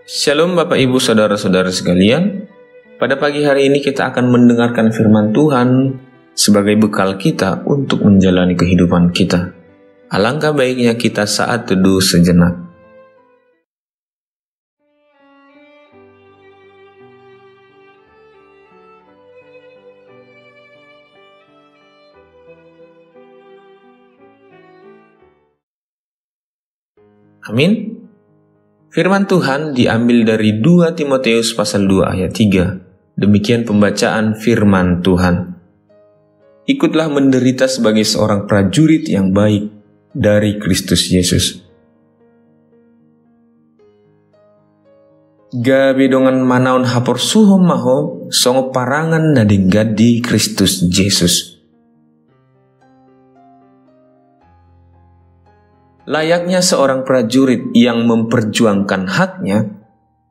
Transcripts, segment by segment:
Shalom Bapak Ibu Saudara-saudara sekalian. Pada pagi hari ini kita akan mendengarkan firman Tuhan sebagai bekal kita untuk menjalani kehidupan kita. Alangkah baiknya kita saat teduh sejenak. Amin. Firman Tuhan diambil dari 2 Timotius pasal 2 ayat 3. Demikian pembacaan firman Tuhan. Ikutlah menderita sebagai seorang prajurit yang baik dari Kristus Yesus. Gabe dongan manaon hapor suhom maho songo parangan nading gadi Kristus Yesus. Layaknya seorang prajurit yang memperjuangkan haknya,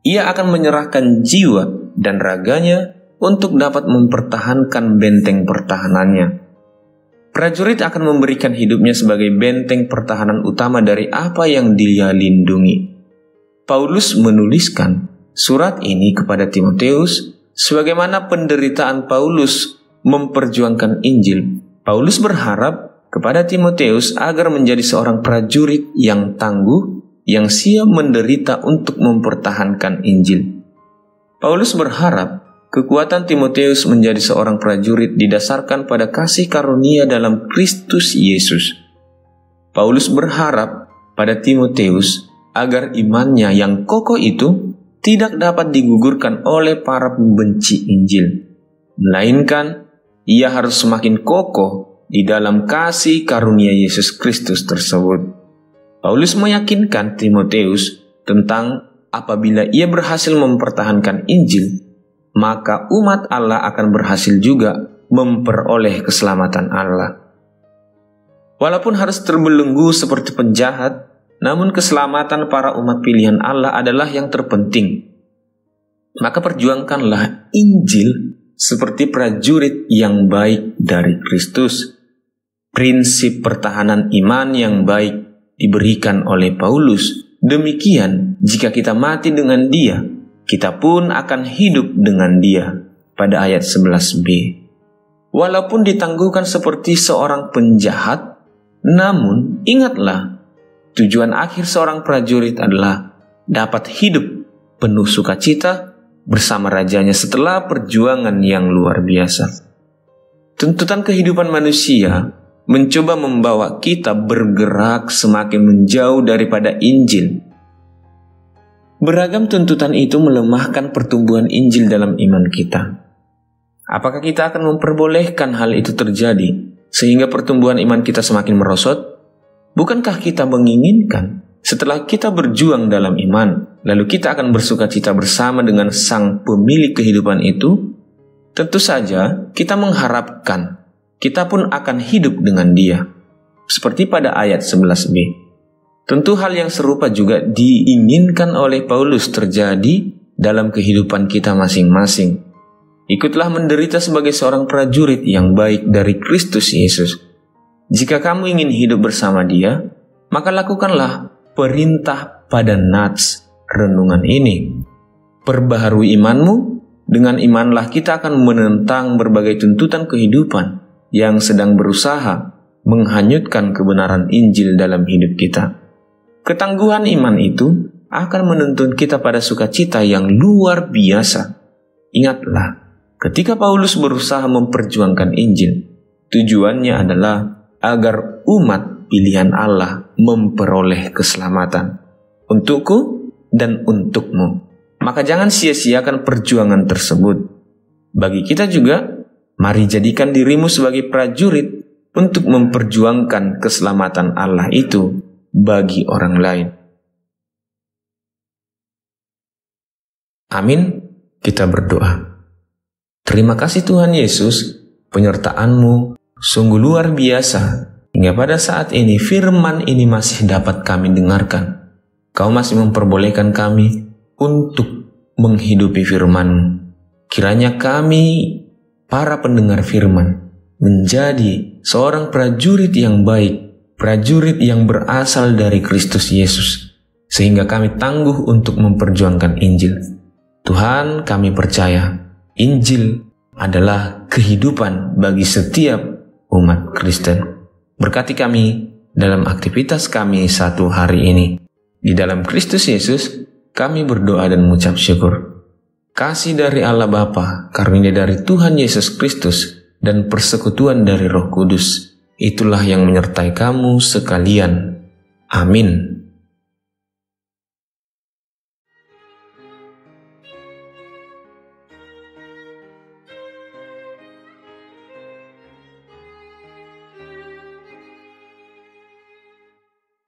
ia akan menyerahkan jiwa dan raganya untuk dapat mempertahankan benteng pertahanannya. Prajurit akan memberikan hidupnya sebagai benteng pertahanan utama dari apa yang dia lindungi. Paulus menuliskan surat ini kepada Timotius sebagaimana penderitaan Paulus memperjuangkan Injil. Paulus berharap kepada Timotius agar menjadi seorang prajurit yang tangguh, yang siap menderita untuk mempertahankan Injil. Paulus berharap kekuatan Timotius menjadi seorang prajurit didasarkan pada kasih karunia dalam Kristus Yesus. Paulus berharap pada Timotius agar imannya yang kokoh itu tidak dapat digugurkan oleh para pembenci Injil, melainkan ia harus semakin kokoh di dalam kasih karunia Yesus Kristus tersebut. Paulus meyakinkan Timotius tentang apabila ia berhasil mempertahankan Injil, maka umat Allah akan berhasil juga memperoleh keselamatan Allah. Walaupun harus terbelenggu seperti penjahat, namun keselamatan para umat pilihan Allah adalah yang terpenting. Maka perjuangkanlah Injil seperti prajurit yang baik dari Kristus. Prinsip pertahanan iman yang baik diberikan oleh Paulus. Demikian, jika kita mati dengan Dia, kita pun akan hidup dengan Dia. Pada ayat 11b. Walaupun ditangguhkan seperti seorang penjahat, namun ingatlah, tujuan akhir seorang prajurit adalah dapat hidup penuh sukacita bersama rajanya setelah perjuangan yang luar biasa. Tuntutan kehidupan manusia mencoba membawa kita bergerak semakin menjauh daripada Injil. Beragam tuntutan itu melemahkan pertumbuhan Injil dalam iman kita. Apakah kita akan memperbolehkan hal itu terjadi sehingga pertumbuhan iman kita semakin merosot? Bukankah kita menginginkan setelah kita berjuang dalam iman, lalu kita akan bersukacita bersama dengan Sang Pemilik kehidupan itu? Tentu saja kita mengharapkan kita pun akan hidup dengan Dia. Seperti pada ayat 11b. Tentu hal yang serupa juga diinginkan oleh Paulus terjadi dalam kehidupan kita masing-masing. Ikutlah menderita sebagai seorang prajurit yang baik dari Kristus Yesus. Jika kamu ingin hidup bersama Dia, maka lakukanlah perintah pada nats renungan ini. Perbaharui imanmu, dengan imanlah kita akan menentang berbagai tuntutan kehidupan yang sedang berusaha menghanyutkan kebenaran Injil dalam hidup kita. Ketangguhan iman itu akan menuntun kita pada sukacita yang luar biasa. Ingatlah, ketika Paulus berusaha memperjuangkan Injil, tujuannya adalah agar umat pilihan Allah memperoleh keselamatan. Untukku dan untukmu. Maka jangan sia-siakan perjuangan tersebut. Bagi kita juga, mari jadikan dirimu sebagai prajurit untuk memperjuangkan keselamatan Allah itu bagi orang lain. Amin. Kita berdoa. Terima kasih Tuhan Yesus, penyertaan-Mu sungguh luar biasa. Hingga pada saat ini firman ini masih dapat kami dengarkan. Kau masih memperbolehkan kami untuk menghidupi firman-Mu. Kiranya kami, para pendengar firman, menjadi seorang prajurit yang baik, prajurit yang berasal dari Kristus Yesus, sehingga kami tangguh untuk memperjuangkan Injil. Tuhan, kami percaya Injil adalah kehidupan bagi setiap umat Kristen. Berkati kami dalam aktivitas kami satu hari ini. Di dalam Kristus Yesus, kami berdoa dan mengucap syukur. Kasih dari Allah Bapa, karunia dari Tuhan Yesus Kristus, dan persekutuan dari Roh Kudus, itulah yang menyertai kamu sekalian. Amin.